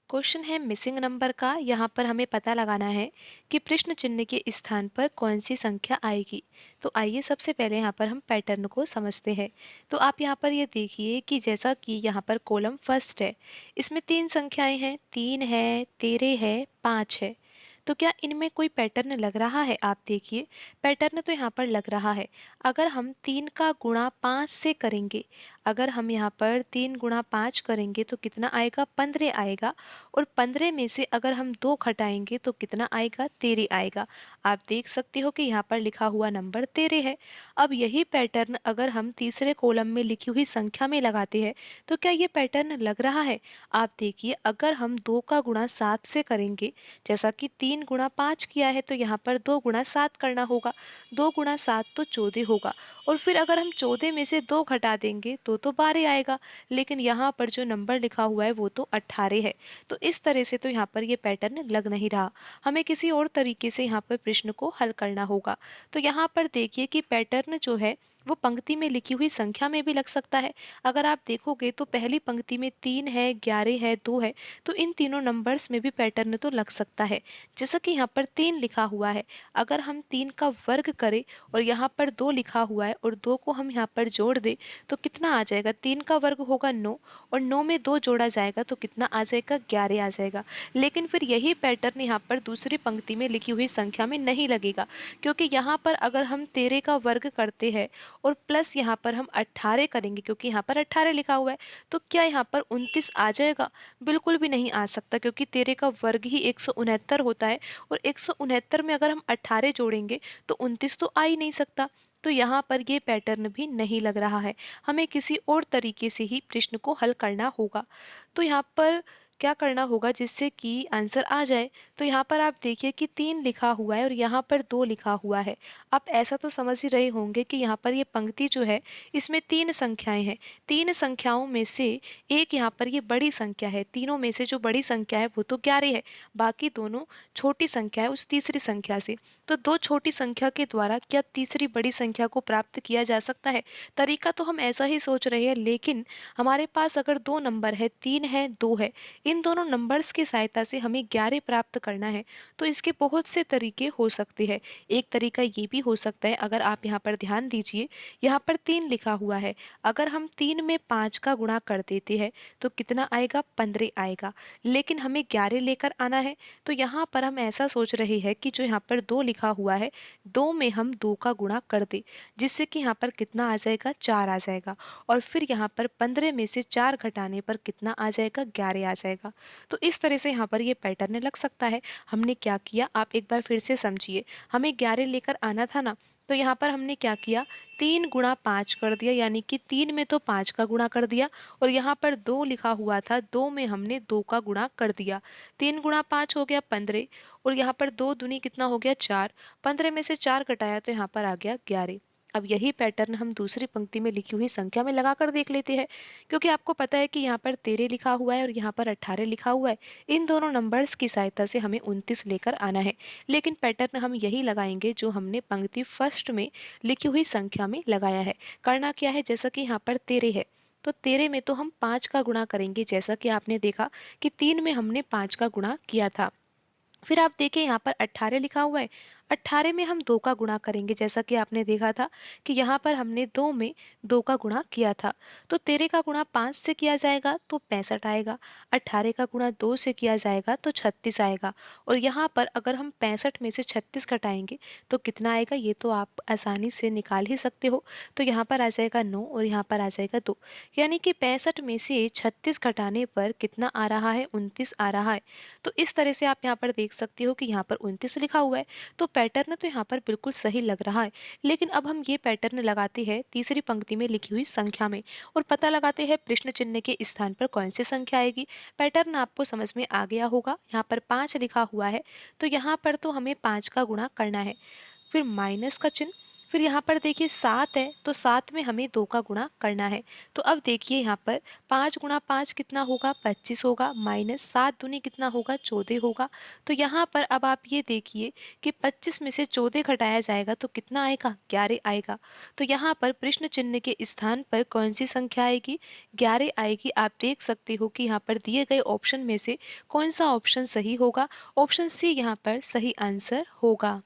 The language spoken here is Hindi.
क्वेश्चन है मिसिंग नंबर का। यहाँ पर हमें पता लगाना है कि प्रश्न चिन्ह के स्थान पर कौन सी संख्या आएगी। तो आइए सबसे पहले यहाँ पर हम पैटर्न को समझते हैं। तो आप यहाँ पर ये देखिए कि जैसा कि यहाँ पर कॉलम फर्स्ट है, इसमें तीन संख्याएं हैं, 3 है, 13 है, 5 है। तो क्या इनमें कोई पैटर्न लग रहा है? आप देखिए, पैटर्न तो यहाँ पर लग रहा है। अगर हम 3 का गुणा 5 से करेंगे, अगर हम यहाँ पर 3 गुणा 5 करेंगे तो कितना आएगा? 15 आएगा। और 15 में से अगर हम 2 घटाएंगे तो कितना आएगा? 13 आएगा। आप देख सकते हो कि यहाँ पर लिखा हुआ नंबर 13 है। अब यही पैटर्न अगर हम तीसरे कॉलम में लिखी हुई संख्या में लगाते हैं तो क्या ये पैटर्न लग रहा है? आप देखिए, अगर हम 2 का गुणा 7 से करेंगे, जैसा कि 3 गुणा 5 किया है तो यहाँ पर 2 गुणा 7 करना होगा। 2 गुणा 7 तो 14 होगा। और फिर अगर हम 14 में से 2 घटा देंगे तो 12 आएगा। लेकिन यहाँ पर जो नंबर लिखा हुआ है वो तो 18 है। तो इस तरह से तो यहाँ पर ये पैटर्न लग नहीं रहा। हमें किसी और तरीके से यहाँ पर प्रश्न को हल करना होगा। तो यहाँ पर देखिए कि पैटर्न जो है वो पंक्ति में लिखी हुई संख्या में भी लग सकता है। अगर आप देखोगे तो पहली पंक्ति में 3 है, 11 है, 2 है, तो इन तीनों नंबर्स में भी पैटर्न तो लग सकता है। जैसा कि यहाँ पर 3 लिखा हुआ है, अगर हम 3 का वर्ग करें और यहाँ पर 2 लिखा हुआ है और 2 को हम यहाँ पर जोड़ दें तो कितना आ जाएगा? 3 का वर्ग होगा 9 और 9 में 2 जोड़ा जाएगा तो कितना आ जाएगा? 11 आ जाएगा। लेकिन फिर यही पैटर्न यहाँ पर दूसरी पंक्ति में लिखी हुई संख्या में नहीं लगेगा, क्योंकि यहाँ पर अगर हम 13 का वर्ग करते हैं और प्लस यहाँ पर हम 18 करेंगे, क्योंकि यहाँ पर 18 लिखा हुआ है, तो क्या यहाँ पर 29 आ जाएगा? बिल्कुल भी नहीं आ सकता, क्योंकि 13 का वर्ग ही 169 होता है और 169 में अगर हम 18 जोड़ेंगे तो 29 तो आ ही नहीं सकता। तो यहाँ पर ये पैटर्न भी नहीं लग रहा है। हमें किसी और तरीके से ही प्रश्न को हल करना होगा। तो यहाँ पर क्या करना होगा जिससे कि आंसर आ जाए? तो यहाँ पर आप देखिए कि 3 लिखा हुआ है और यहाँ पर 2 लिखा हुआ है। आप ऐसा तो समझ ही रहे होंगे कि यहाँ पर ये पंक्ति जो है इसमें 3 संख्याएं हैं। 3 संख्याओं में से एक यहाँ पर ये बड़ी संख्या है। तीनों में से जो बड़ी संख्या है वो तो 11 है, बाकी दोनों छोटी संख्या है उस तीसरी संख्या से। तो दो छोटी संख्या के द्वारा क्या तीसरी बड़ी संख्या को प्राप्त किया जा सकता है? तरीका तो हम ऐसा ही सोच रहे हैं, लेकिन हमारे पास अगर दो नंबर है, 3 है, 2 है, इन दोनों नंबर्स की सहायता से हमें 11 प्राप्त करना है। तो इसके बहुत से तरीके हो सकते हैं। एक तरीका ये भी हो सकता है, अगर आप यहाँ पर ध्यान दीजिए, यहाँ पर 3 लिखा हुआ है, अगर हम 3 में 5 का गुणा कर देते हैं तो कितना आएगा? 15 आएगा। लेकिन हमें 11 लेकर आना है, तो यहाँ पर हम ऐसा सोच रहे हैं कि जो यहाँ पर 2 लिखा हुआ है, 2 में हम 2 का गुणा कर दें, जिससे कि यहाँ पर कितना आ जाएगा? 4 आ जाएगा। और फिर यहाँ पर 15 में से 4 घटाने पर कितना आ जाएगा? 11 आ जाएगा। तो इस तरह से यहाँ पर ये पैटर्न लग सकता है। हमने क्या किया, आप एक बार फिर से समझिए। हमें 11 लेकर आना था ना, तो यहाँ पर हमने क्या किया? 3 गुणा 5 कर दिया, यानी कि 3 में तो 5 का गुणा कर दिया और यहाँ पर 2 लिखा हुआ था, 2 में हमने 2 का गुणा कर दिया। 3 गुणा 5 हो गया 15 और यहाँ पर 2 दूनी कितना हो गया? 4। 15 में से 4 घटाया तो यहाँ पर आ गया 11। अब यही पैटर्न हम दूसरी पंक्ति में लिखी हुई संख्या में लगाकर देख लेते हैं, क्योंकि आपको पता है कि यहाँ पर 13 लिखा हुआ है और यहाँ पर 18 लिखा हुआ है। इन दोनों नंबर्स की सहायता से हमें 29 लेकर आना है। लेकिन पैटर्न हम यही लगाएंगे जो हमने पंक्ति फर्स्ट में लिखी हुई संख्या में लगाया है। करना क्या है, जैसा कि यहाँ पर 13 है तो 13 में तो हम 5 का गुणा करेंगे, जैसा कि आपने देखा कि 3 में हमने 5 का गुणा किया था। फिर आप देखिए यहाँ पर 18 लिखा हुआ है, 18 में हम 2 का गुणा करेंगे, जैसा कि आपने देखा था कि यहाँ पर हमने 2 में 2 का गुणा किया था। तो 13 का गुणा 5 से किया जाएगा तो 65 आएगा, 18 का गुणा 2 से किया जाएगा तो 36 आएगा। और यहाँ पर अगर हम 65 में से 36 घटाएंगे तो कितना आएगा? ये तो आप आसानी से निकाल ही सकते हो। तो यहाँ पर आ जाएगा 9 और यहाँ पर आ जाएगा 2, यानी कि 65 में से 36 घटाने पर कितना आ रहा है? 29 आ रहा है। तो इस तरह से आप यहाँ पर देख सकते हो कि यहाँ पर 29 लिखा हुआ है। तो पैटर्न तो यहाँ पर बिल्कुल सही लग रहा है। लेकिन अब हम ये पैटर्न लगाते हैं तीसरी पंक्ति में लिखी हुई संख्या में और पता लगाते हैं प्रश्न चिन्ह के स्थान पर कौन सी संख्या आएगी। पैटर्न आपको समझ में आ गया होगा। यहाँ पर 5 लिखा हुआ है तो यहाँ पर तो हमें 5 का गुणा करना है, फिर माइनस का चिन्ह फिर यहाँ पर देखिए 7 है, तो 7 में हमें 2 का गुणा करना है। तो अब देखिए यहाँ पर 5 गुणा 5 कितना होगा, 25 होगा, माइनस 7 दूनी कितना होगा, 14 होगा। तो यहाँ पर अब आप ये देखिए कि 25 में से 14 घटाया जाएगा तो कितना आएगा, 11 आएगा। तो यहाँ पर प्रश्न चिन्ह के स्थान पर कौन सी संख्या आएगी, 11 आएगी। आप देख सकते हो कि यहाँ पर दिए गए ऑप्शन में से कौन सा ऑप्शन सही होगा, ऑप्शन सी यहाँ पर सही आंसर होगा।